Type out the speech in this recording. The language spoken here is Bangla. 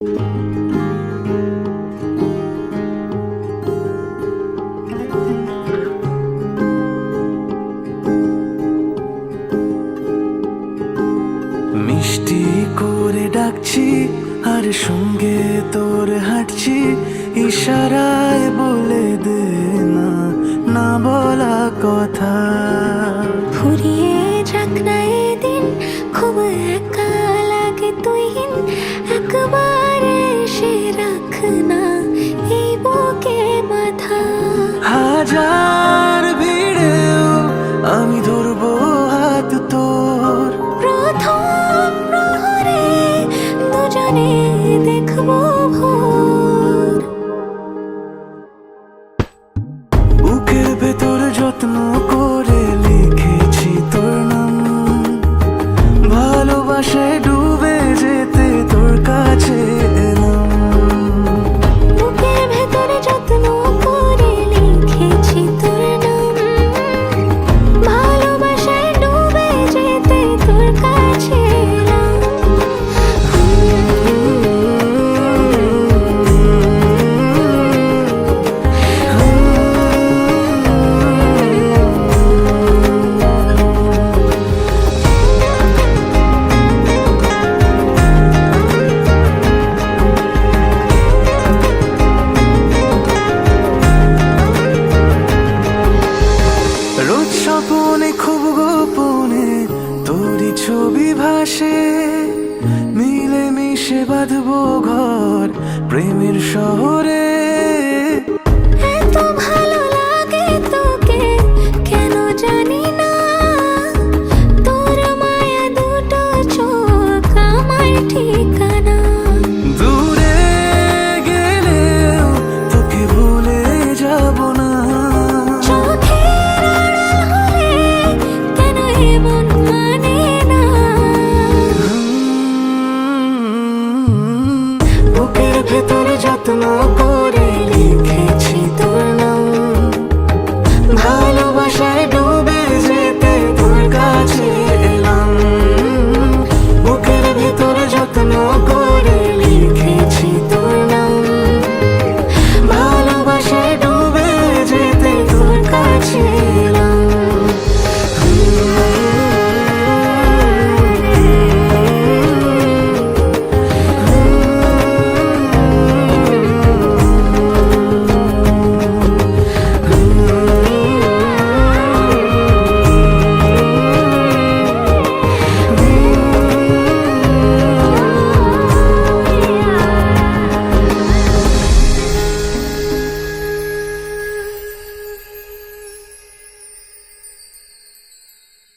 মিষ্টি করে ডাকছি আর সঙ্গে তোর হাঁটছি, ইশারায় বলে দে না না বলা কথা। ফুরিয়ে যাক না এদিন, খুব একা লাগে তুই একবার এসে রাখ না এই বুকে মাথা। হাজার ভিড়েও আমি ধরবো হাত তোর, প্রথম প্রহরে দুজনে দেখবো ভোর। বুকের ভেতর যত্ন করে লিখেছি তোর নাম, ভালোবাসায় ডুবে যেতে তোর কাছে এলাম। বুকের ভেতরে যত্ন করে লিখেছি তোর নাম, ভালোবাসায় ডুবে যেতে তোর কাছে এলাম। রোজ স্বপনে খুব গোপনে তোরই ছবি ভাসে, মিলে মিশে বাঁধবো ঘর প্রেমের শহরে। এত ভালো লাগে তোকে কেন জানি না, তোর মায়া দুটো চোখ আমার ঠিকানা। দূরে গেলেও তোকে ভুলে যাব না, চোখের আড়াল হলে কেন এমন মানে না। বুকের ভেতরে যত্ন করে